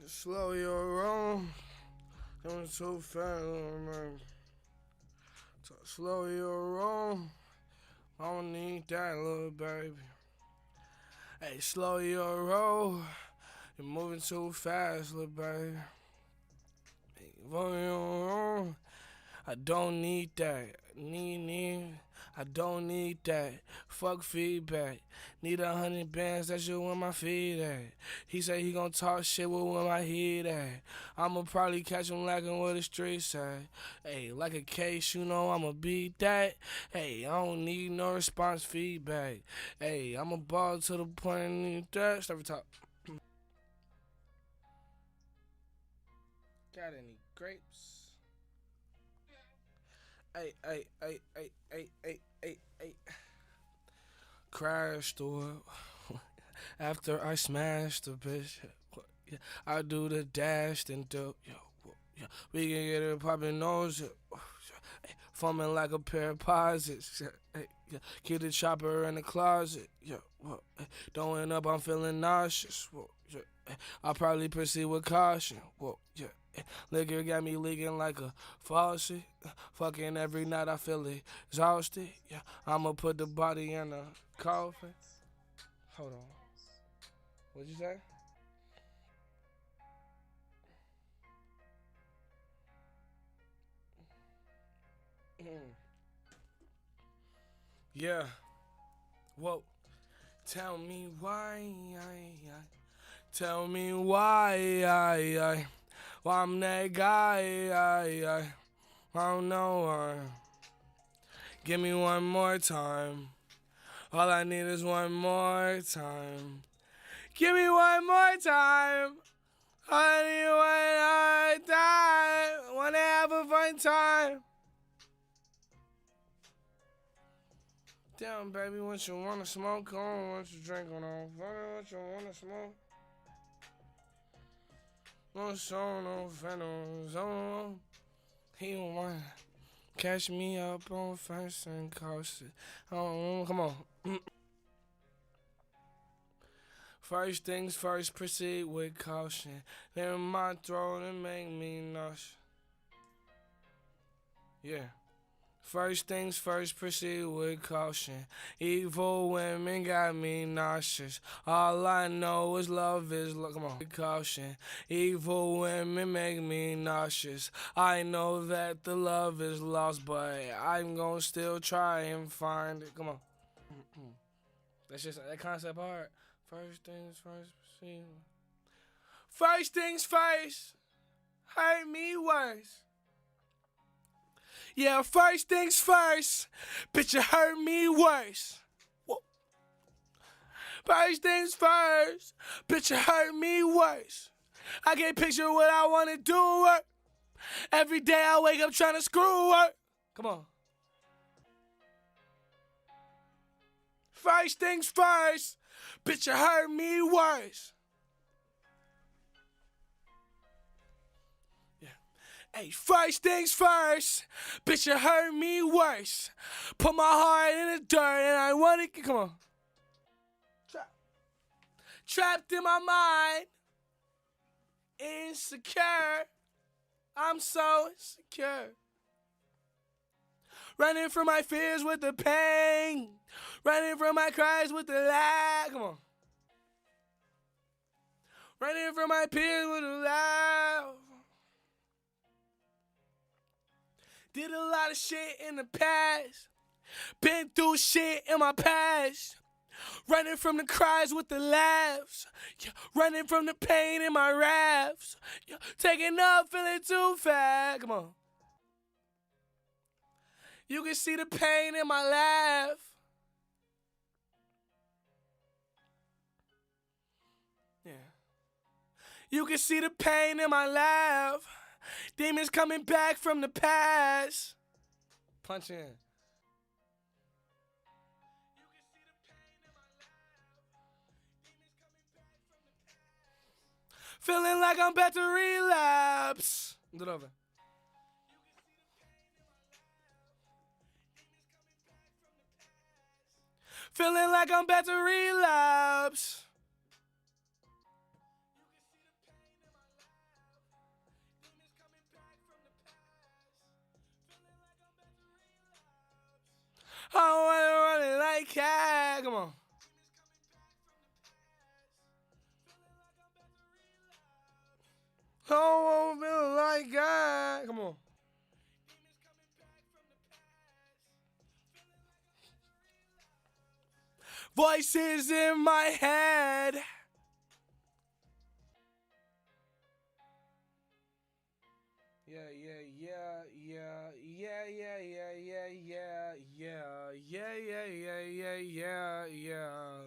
Slow your roll. Going too fast, man. Slow your roll. I don't need that, little baby. Hey, slow your roll. You're moving too fast, little baby. Hey, slow your roll. I don't need that. I don't need that. Fuck feedback. Need 100 bands, that's just where my feet at. He say he gon' talk shit with where my head at. I'ma probably catch him lacking where the streets at. Hey, like a case, you know I'ma beat that. Hey, I don't need no response feedback. Hey, I'ma ball to the point I need that. Start top. Got any grapes? Hey. Crash through it. After I smash the bitch. Yeah, I do the dash and do. Yeah. We can get it poppin' nose. Foaming like a pair of posits. Yeah. Keep the chopper in the closet. Yeah. Throwing up, I'm feeling nauseous. Yeah. I'll probably proceed with caution. Yeah. Liquor got me leaking like a faucet. Fucking every night I feel exhausted. Yeah, I'ma put the body in a coffin. Hold on. What'd you say? Yeah. Whoa. Tell me why. Tell me why. Why I'm that guy. I don't know why. Give me one more time. All I need is one more time. Give me one more time. All I need one more time. Wanna have a fun time. Damn, baby, what you wanna smoke on? What you drink on? What you wanna smoke? No song, no phantom. He wanna catch me up on First and Coasted. Oh, come on. First things first, proceed with caution. Clear my throat and make me nauseous. Yeah. First things first, proceed with caution. Evil women got me nauseous. All I know is love is come on. Caution. Evil women make me nauseous. I know that the love is lost, but I'm gonna still try and find it. Come on. That's just that concept hard. First things first, proceed. First things first, hurt me worse. Yeah, first things first, bitch, you hurt me worse. Whoa. First things first, bitch, you hurt me worse. I can't picture what I wanna do. Every day I wake up trying to screw her. Come on. First things first, bitch, you hurt me worse. Hey, first things first, bitch, you hurt me worse. Put my heart in the dirt and I wanna, come on. Trapped in my mind, insecure. I'm so insecure. Running from my fears with the pain. Running from my cries with the lie. Come on. Running from my peers with the laugh. Did a lot of shit in the past. Been through shit in my past. Running from the cries with the laughs. Yeah. Running from the pain in my raps. Yeah. Taking up, feeling too fast. Come on. You can see the pain in my laugh. Yeah. You can see the pain in my laugh. Demons coming back from the past. Punch in. Feeling like I'm about to relapse. Do it over. Feeling like I'm about to relapse. I wanna run it like cat. Come on. I wanna feel like God. Come on. Voices in my head. Yeah, yeah, yeah, yeah, yeah, yeah, yeah, yeah, yeah, yeah, yeah, yeah, yeah, yeah, yeah.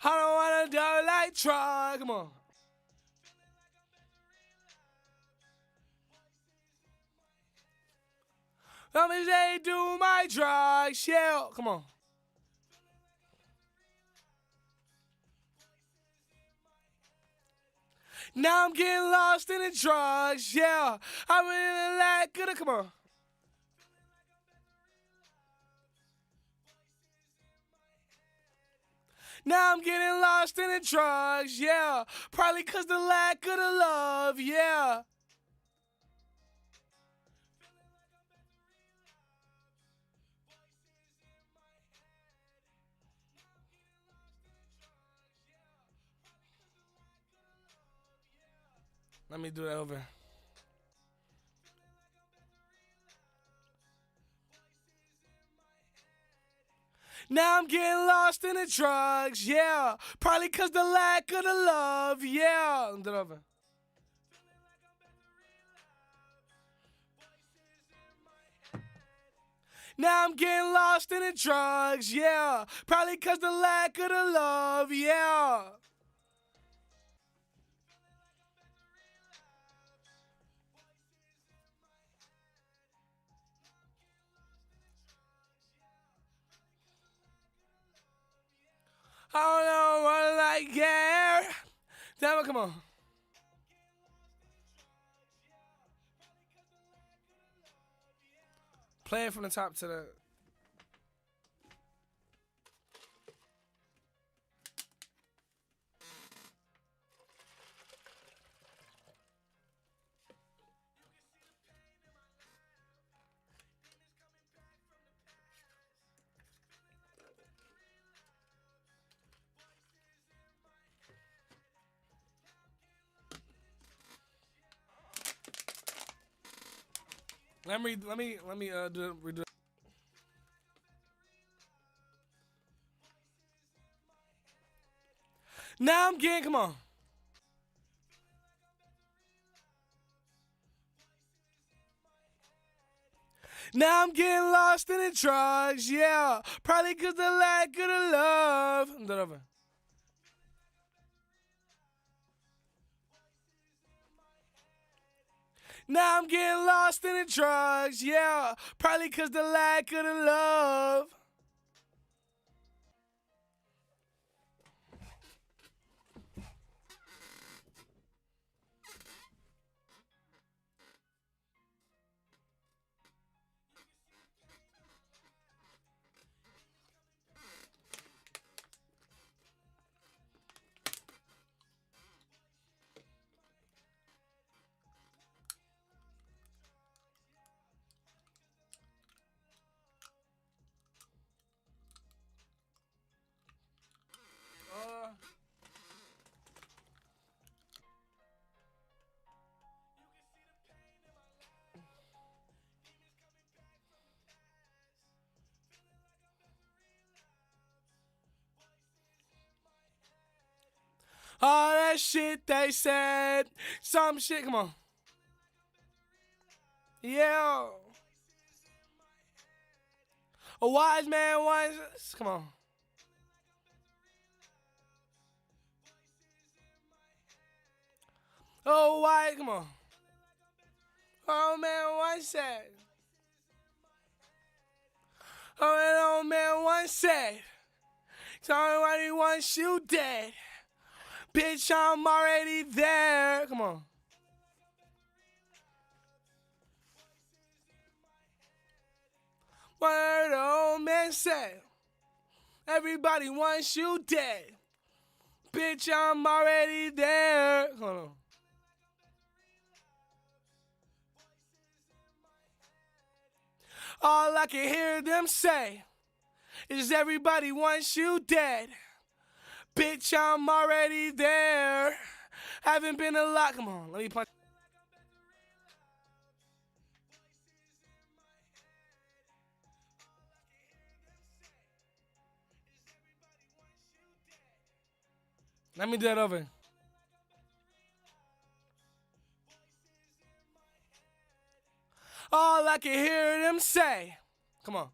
I don't wanna die like Try. Come on. Let me say do my drugs. Yeah. Come on. Now I'm getting lost in the drugs. Yeah. I'm in the lack of the. Come on. Now I'm getting lost in the drugs. Yeah. Probably cause the lack of the love. Yeah. Let me do that over. Now I'm getting lost in the drugs, yeah. Probably cause the lack of the love, yeah. Do it over. Now I'm getting lost in the drugs, yeah. Probably cause the lack of the love, yeah. I don't know what I care. Damn it, come on. Play it from the top to the. Let me redo. Now I'm getting, come on. Now I'm getting lost in the drugs, yeah. Probably cause the lack of the love. Do it over. Now I'm getting lost in the drugs, yeah. Probably cause the lack of the love. Uh, all that shit they said. Some shit, come on. Yeah. A wise man once. Come on. Oh, why? Come on. Oh, man once said. Oh, an old man once said. Tell me what he wants you dead. Bitch, I'm already there. Come on. What the old man said. Everybody wants you dead. Bitch, I'm already there. Hold on. All I can hear them say is everybody wants you dead. Bitch, I'm already there. Haven't been a lot. Come on, let me punch. Let me do that over. All I can hear them say. Come on.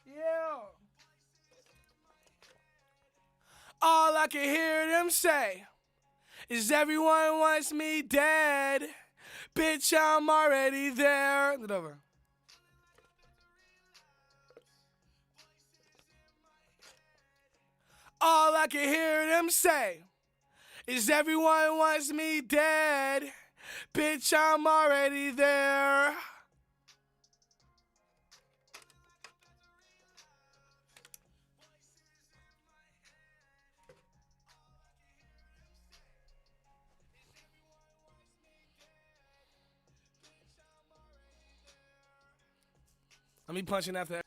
Yeah. All I can hear them say is everyone wants me dead. Bitch, I'm already there. Do it over. All I can hear them say is everyone wants me dead. Bitch, I'm already there. Let me punch in after that.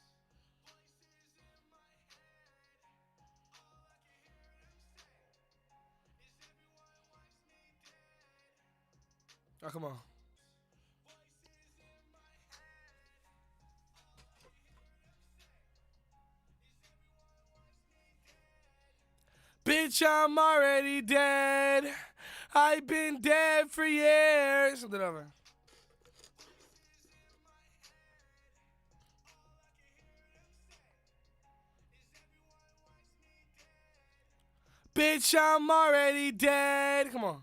Oh, come on. Bitch, I'm already dead. I've been dead for years. Something over. Bitch, I'm already dead. Come on.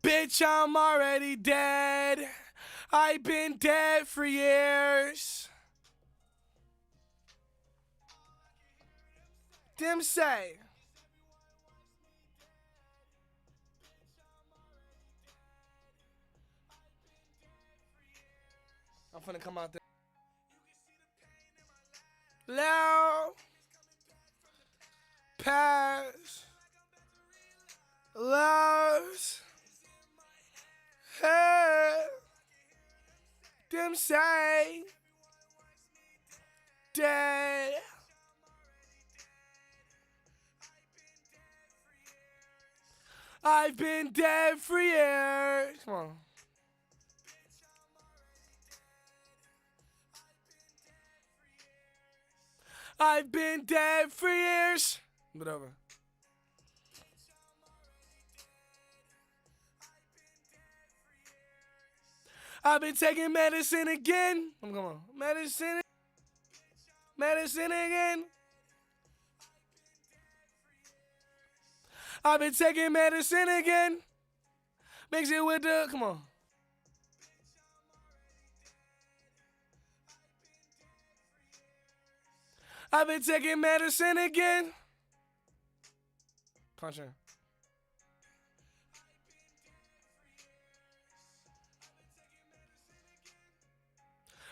Bitch, I'm already dead. I've been dead for years. Them say. I'm finna come out there. Loud. Pass. Loves. Hey. Them say. Dead. I've been dead for years. Come on. I've been dead for years. Whatever. I've been taking medicine again. Come on. Medicine. Medicine again. I've been taking medicine again. Mix it with the, come on. I've been taking medicine again. Punch in.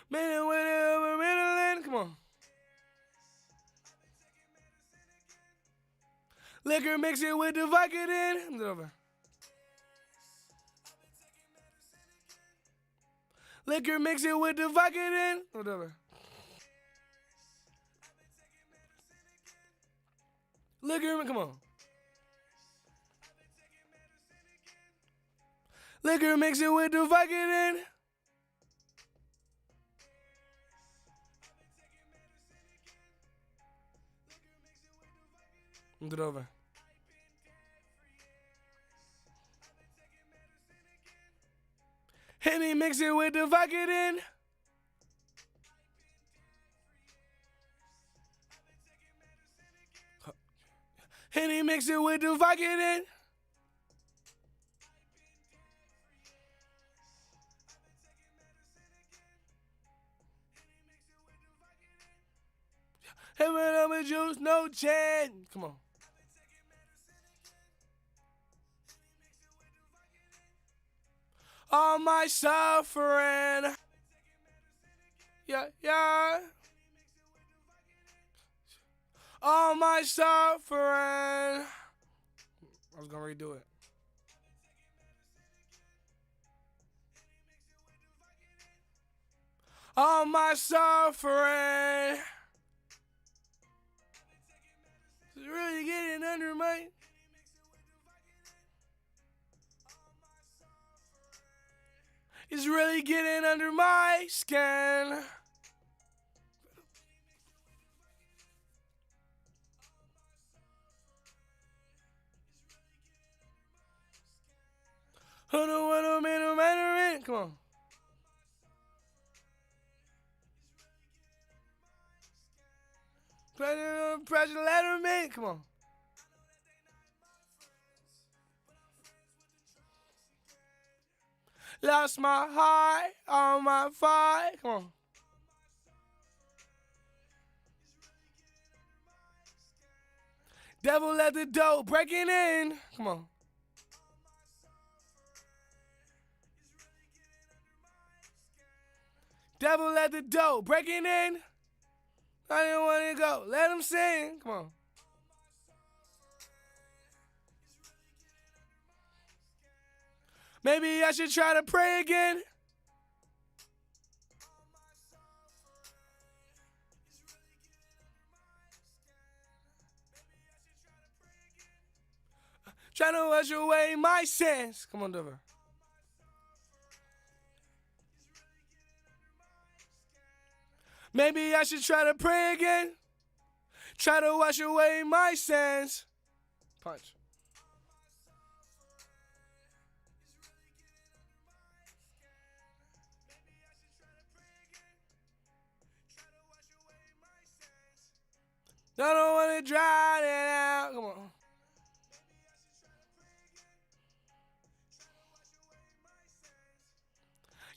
Minute with it, Ritalin. Come on. Liquor, mix it with the Vicodin. Over. Liquor, mix it with the Vicodin. Whatever. Liquor, come on. Liquor, mix it with the Vicodin. Do it over. Henny, mix it with the Vicodin. Henny, mix it with the Vicodin. Him and I'm a juice, no chance. Come on. All my suffering. Yeah, yeah. All my suffering. I was gonna redo it. All my suffering. It's really getting under my. It's really getting under my skin. Come on. Pressure, let him in. Come on. Lost my heart on my fight. Come on. Devil at the door, breaking in. Come on. Devil at the door, breaking in. I didn't want to go. Let him sing. Come on. Maybe I should try to pray again. Trying to wash away my sins. Come on, Dover. Maybe I should try to pray again. Try to wash away my sins. Punch. I don't want to drown it out. Come on.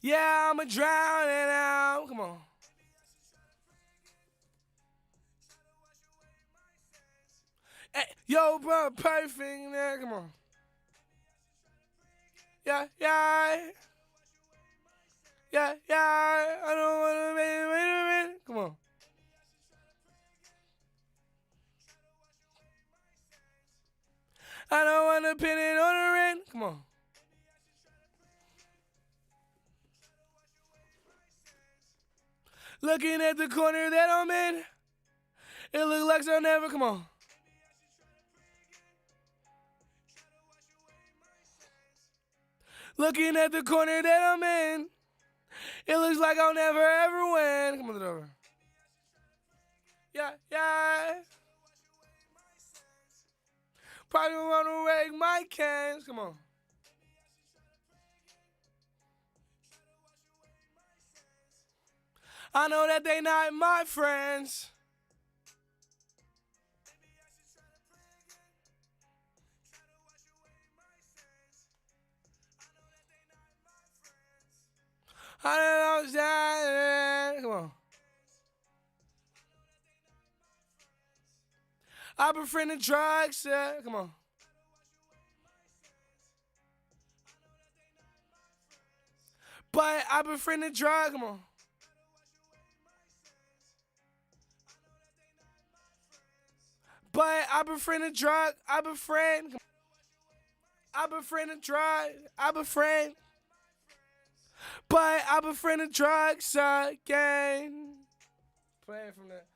Yeah, I'ma drown it out. Come on. Hey, yo, bro, perfect there. Come on. Yeah, yeah. Yeah, yeah. I don't want to wait a minute. Come on. I don't want to pin it on the rent. Come on. Looking at the corner that I'm in, it looks like I'll never. Come on. Looking at the corner that I'm in, it looks like I'll never ever win. Come on, over. Yeah, yeah. Probably wanna wake my cans. Come on. I know that they not my friends. I don't know that. Come on. I befriend the drugs. Come on. But I befriend the drug. Come on. But I befriend the drug. I befriend. I befriend the drug. I befriend. But I befriend the drugs again. Playing from that.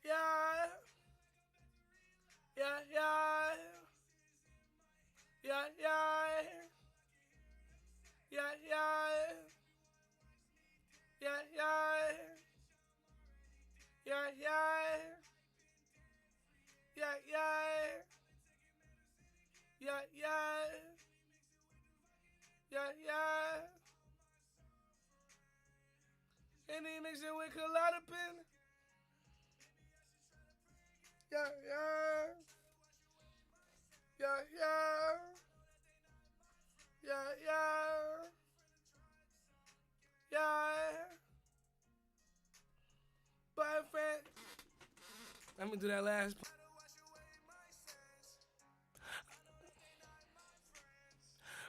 Yeah. Yeah, yeah. Yeah, yeah. Yeah, yeah. Yeah, yeah. Yeah, yeah. Yeah, yeah. Yeah, yeah. Yeah, yeah. And he mix it with Klonopin. Yeah, yeah. Yeah, yeah. Yeah, yeah. Yeah. Boyfriend. Let me do that last.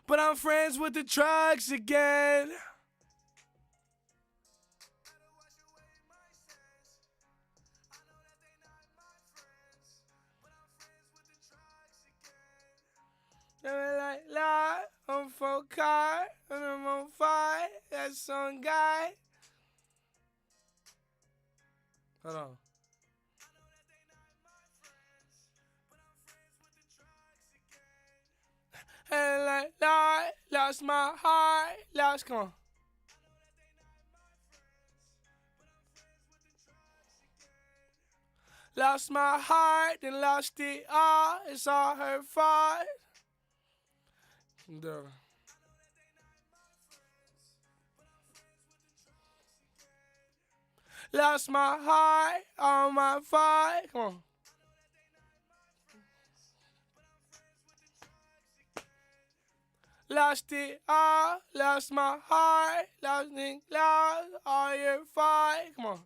But I'm friends with the trucks again. Like, lie, I'm 4 car, and I'm on fire. That's some guy. Hold on. And like, lie, lost my heart, lost, come on. Lost my heart, then lost it all. It's all her fault. Duh. Lost my heart, all my fault. Come on. Lost it all, lost my heart, lost it, lost all your fight. Come on.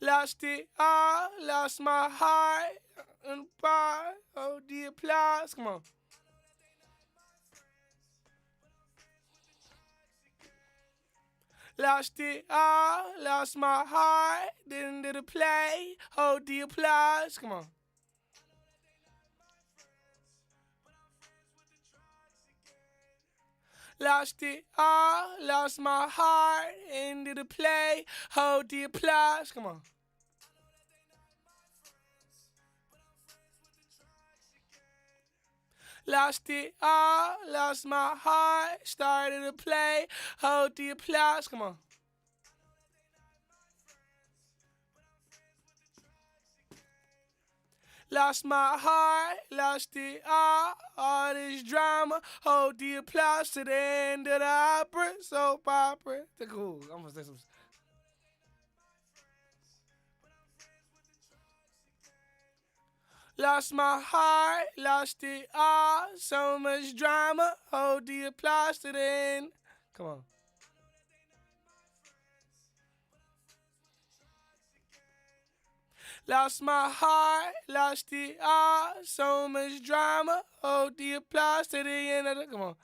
Lost it all, lost my heart, and bar, oh the applause. Come on. Lost it all, lost my heart, didn't do the play, oh the applause. Come on. Lost it all, lost my heart, into the play, hold the applause. Come on. Lost it all, lost my heart, started to play, hold the applause. Come on. Lost my heart, lost it all this drama, hold the applause to the end of the opera, soap opera. Cool, I'm gonna say some. Lost my heart, lost it all. So much drama. Hold the applause to the end. Come on. Lost my heart, lost it all. So much drama. Hold the applause to the end of the. Come on.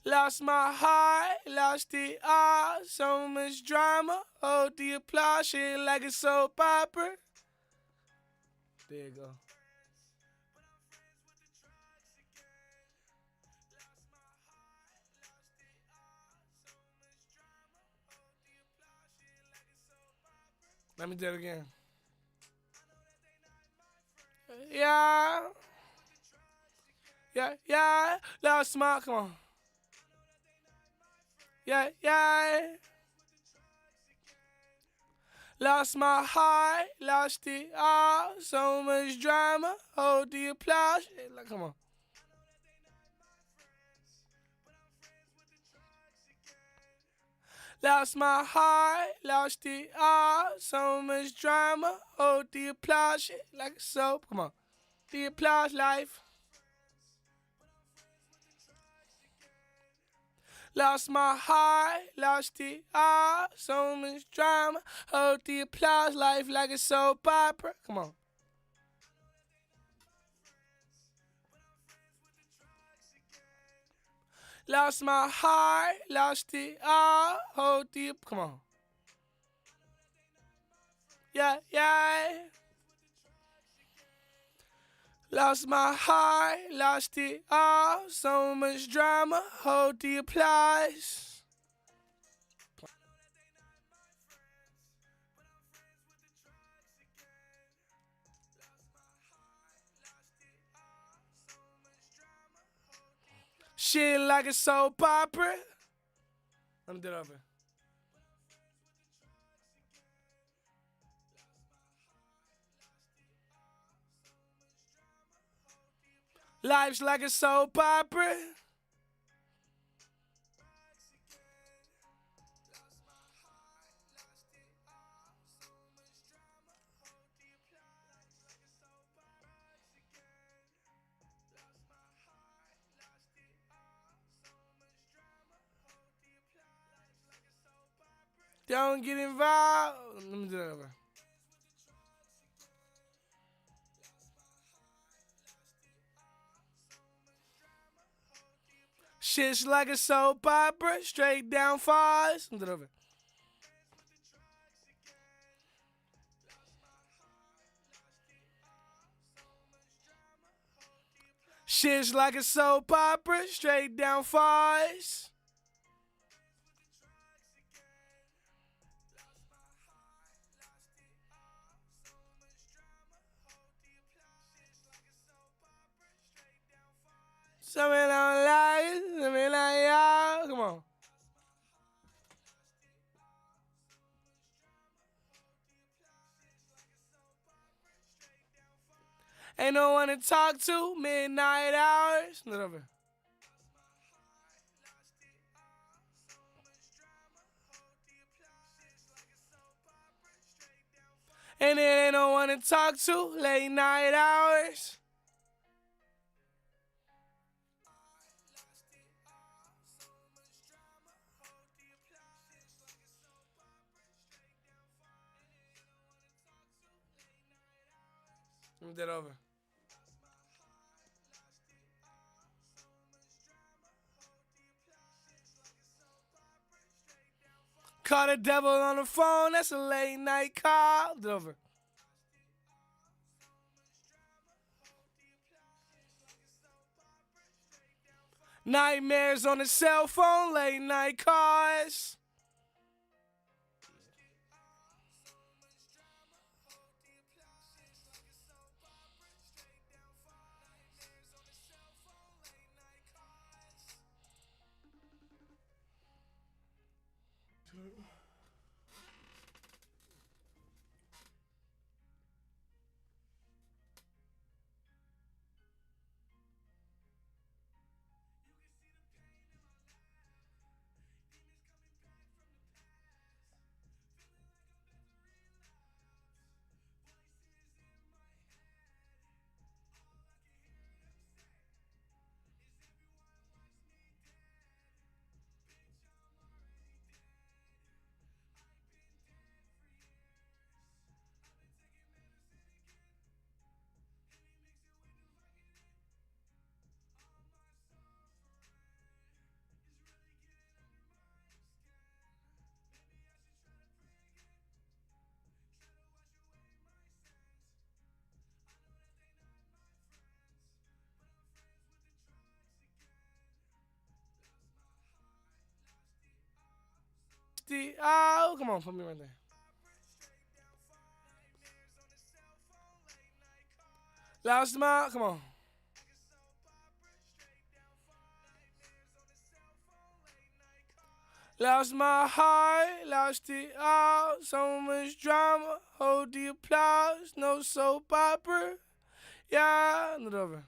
Lost my heart, lost it all. So much drama. Hold the applause. Shit like a soap opera. There you go. Let me do it again. Yeah. Yeah, yeah. Lost my. Come on. Yeah, yeah. Lost my heart, lost it all. So much drama. Hold the applause. Like, come on. Lost my heart, lost it all. So much drama. Hold the applause. Like a soap. Come on. The applause life. Lost my heart, lost it all. So much drama. Hold the applause life like a soap opera. Come on. Lost my heart, lost it all. Hold the. Come on. Yeah, yeah. Lost my heart, lost it all. So much drama, hold the applause. Shit like a soap opera. Let me do it over. Life's like a soap opera. Don't get involved. Let me do that over. Shit's like a soap opera, straight down fast. Let me do that over. Shit's like a soap opera, straight down fast. Some men don't like it, some men like y'all. Come on. Ain't no one to talk to, midnight hours. Let me do that over. And there ain't no one to talk to, late night hours. Let me do that over. Call the devil on the phone, that's a late night call. Let me do that over. Nightmares on the cell phone, late night calls. Oh, come on, put me right there. Lost my, come on. Lost my heart, lost it all. So much drama, hold the applause. No soap opera. Yeah, not over.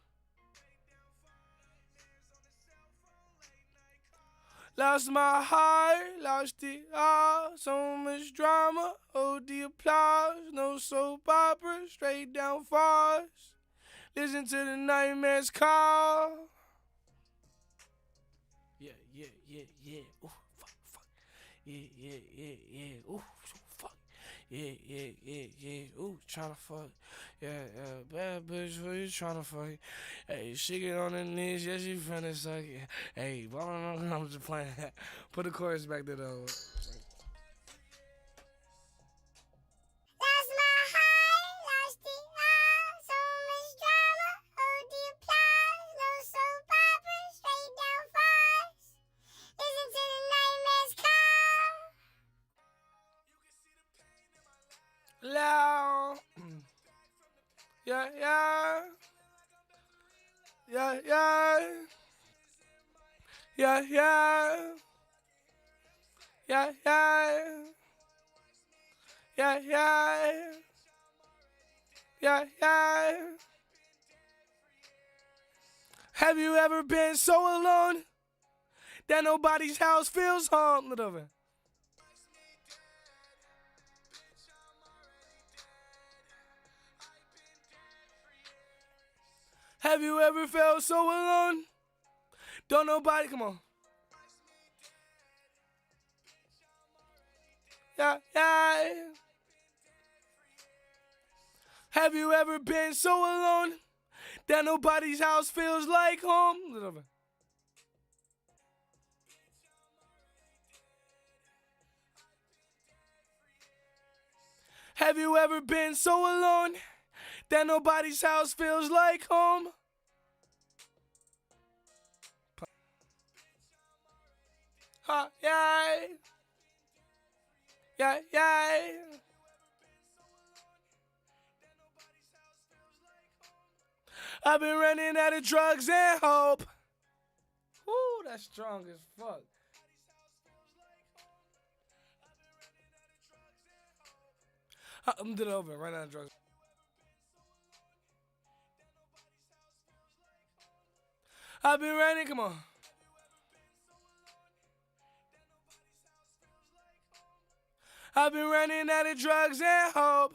Lost my heart, lost it all. So much drama, hold the applause. No soap opera, straight down fast. Listen to the nightmares call. Yeah, yeah, yeah, yeah. Ooh, fuck, fuck. Yeah, yeah, yeah, yeah. Ooh, fuck. Yeah, yeah, yeah, yeah. Ooh, tryna fuck. Yeah, yeah. Bad bitch, who you tryna fuck? Hey, she get on the knees, yeah, she finna suck it. Hey, but I don't know, I'm just playing. Put the chorus back there, though. Lost my heart, lost it all. So much drama, hold the applause. No soap opera, straight down fast. Listen to the nightmares call. Loud. Yeah, yeah. Yeah, yeah. Yeah, yeah. Yeah, yeah. Yeah, yeah. Yeah, yeah. Have you ever been so alone that nobody's house feels home? Whatever. Have you ever felt so alone? Don't nobody, come on. Yeah, yeah. Have you ever been so alone that nobody's house feels like home? Have you ever been so alone that nobody's house feels like home? Ha, yeah. Yeah, yeah. I've been running out of drugs and hope. Woo, that's strong as fuck. I'm did it over. Run out of drugs. I've been running. Come on. I've been running out of drugs and hope.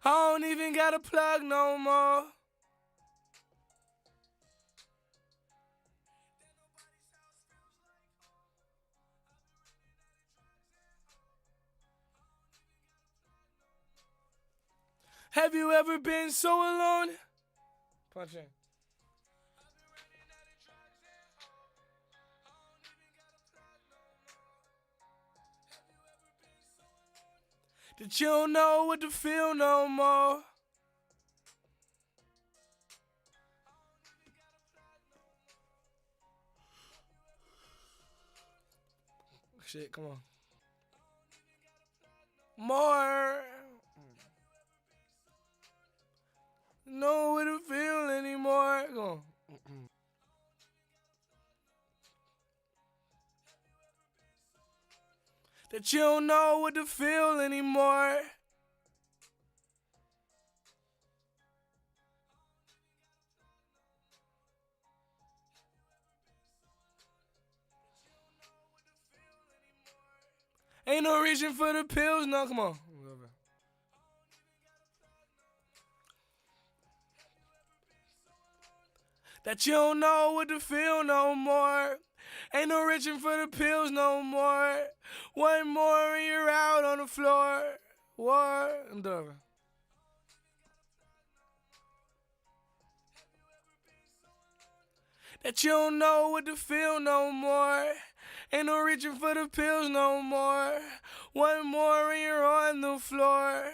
I don't even got a plug no more. Have you ever been so alone? Punch in. That you don't know what to feel no more. Shit, come on. More. Know what to feel anymore. Come on. That you don't know what to feel anymore. Ain't no reason for the pills, no, come on. That you don't know what to feel no more. Ain't no reaching for the pills no more. One more and you're out on the floor. What? I'm done. That you don't know what to feel no more. Ain't no reaching for the pills no more. One more and you're on the floor.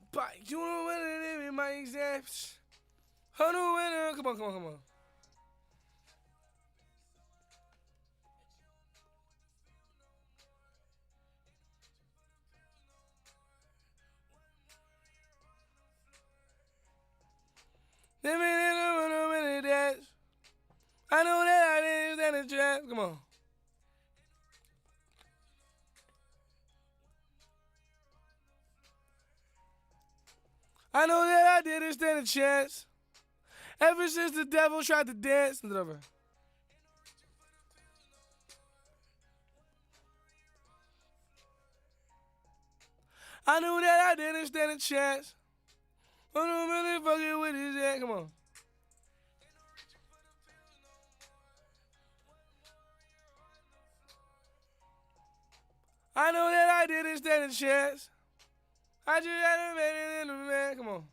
But you know what it is in my exams. Come on. Let me dance. I know that I didn't stand a chance. Come on. I know that I didn't stand a chance. Ever since the devil tried to dance. I knew that I didn't stand a chance. I don't really fucking with his head. Come on. I know that I didn't stand a chance. I just had to make it in the man. Come on.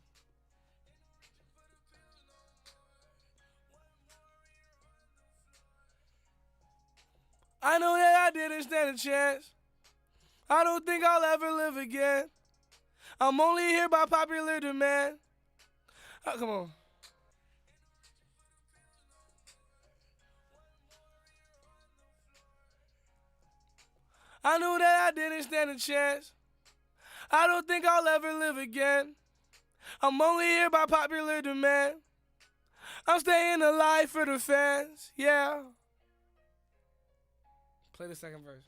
I know that I didn't stand a chance. I don't think I'll ever live again. I'm only here by popular demand. Come on. I knew that I didn't stand a chance. I don't think I'll ever live again. I'm only here by popular demand. I'm staying alive for the fans, yeah. Play the second verse.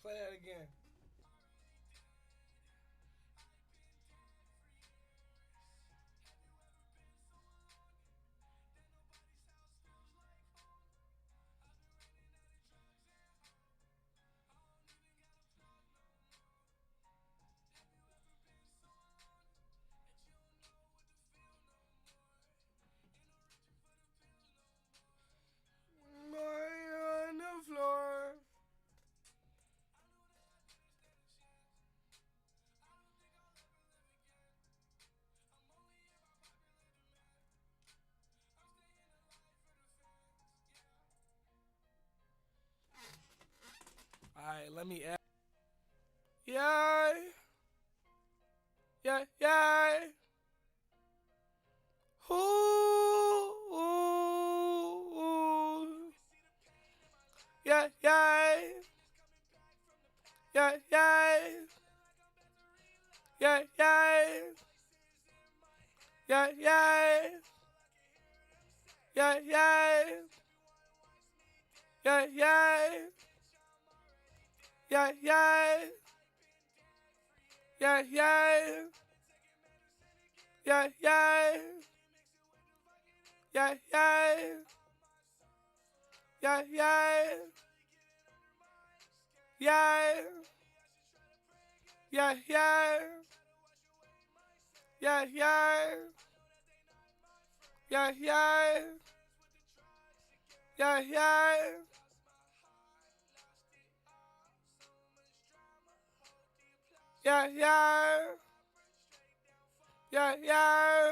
Play that again. Boy on the floor. Alright, let me add. Yeah. Yeah, yeah. Ooh, ooh. Yeah, yeah. Yeah, yeah. Yeah, yeah. Yeah, yeah. Yeah, yeah. Yeah, yeah. Yeah, yeah. Yeah, yeah. Yeah, yeah. Yeah, yeah. Yeah, yeah. Yeah. Yeah, yeah. Yeah, yeah. Yeah, yeah. Yeah, yeah. Yeah, yeah. Yeah, yeah.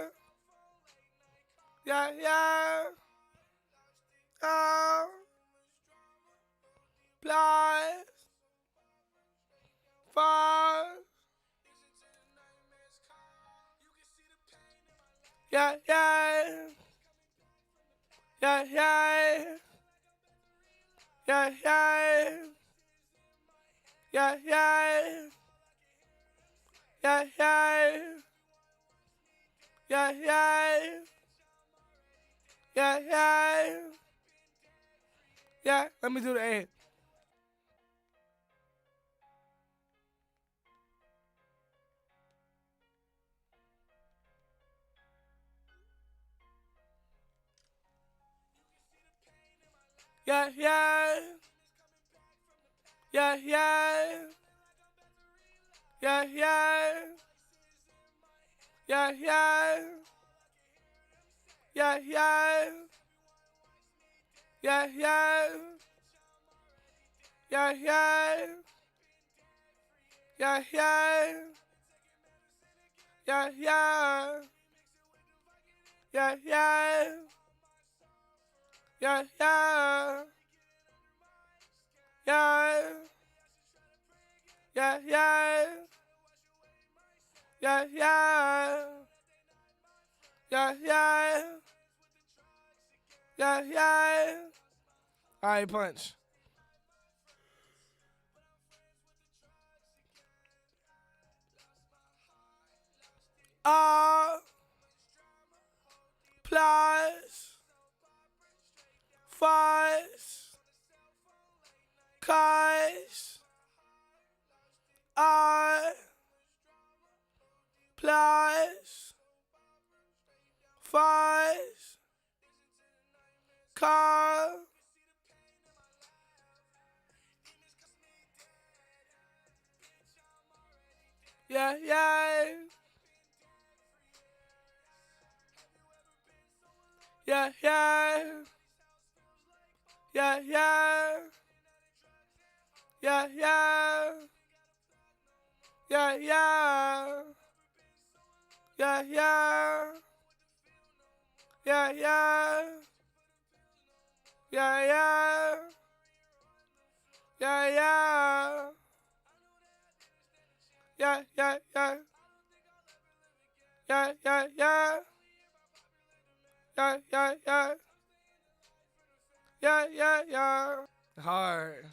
Yeah, yeah. Oh, plus 5. Yeah, yeah. Yeah, yeah. Yeah, yeah. Yeah, yeah. Yeah, yeah. Yeah, yeah. Yeah, yeah. Yeah, let me do the 8. Yeah, yeah. Yeah, yeah. Yeah, yeah. Yeah, yeah. Yeah, yeah. Yeah, yeah. Yeah, yeah. Yeah, yeah. Yeah, yeah. Yeah, yeah. Yeah, yeah. Yeah. Yeah, yeah. Yeah, yeah. Yeah, yeah. Yeah, yeah. All right, punch. R plus 5 cause R plus 5 car. Yeah, yeah. Yeah, yeah. Yeah, yeah. Yeah, yeah. Yeah, yeah. Yeah, yeah. Yeah, yeah. Yeah, yeah. Yeah, yeah. Yeah, yeah, yeah. Yeah, yeah, yeah. Yeah, yeah, yeah. Yeah, yeah, yeah. Hard.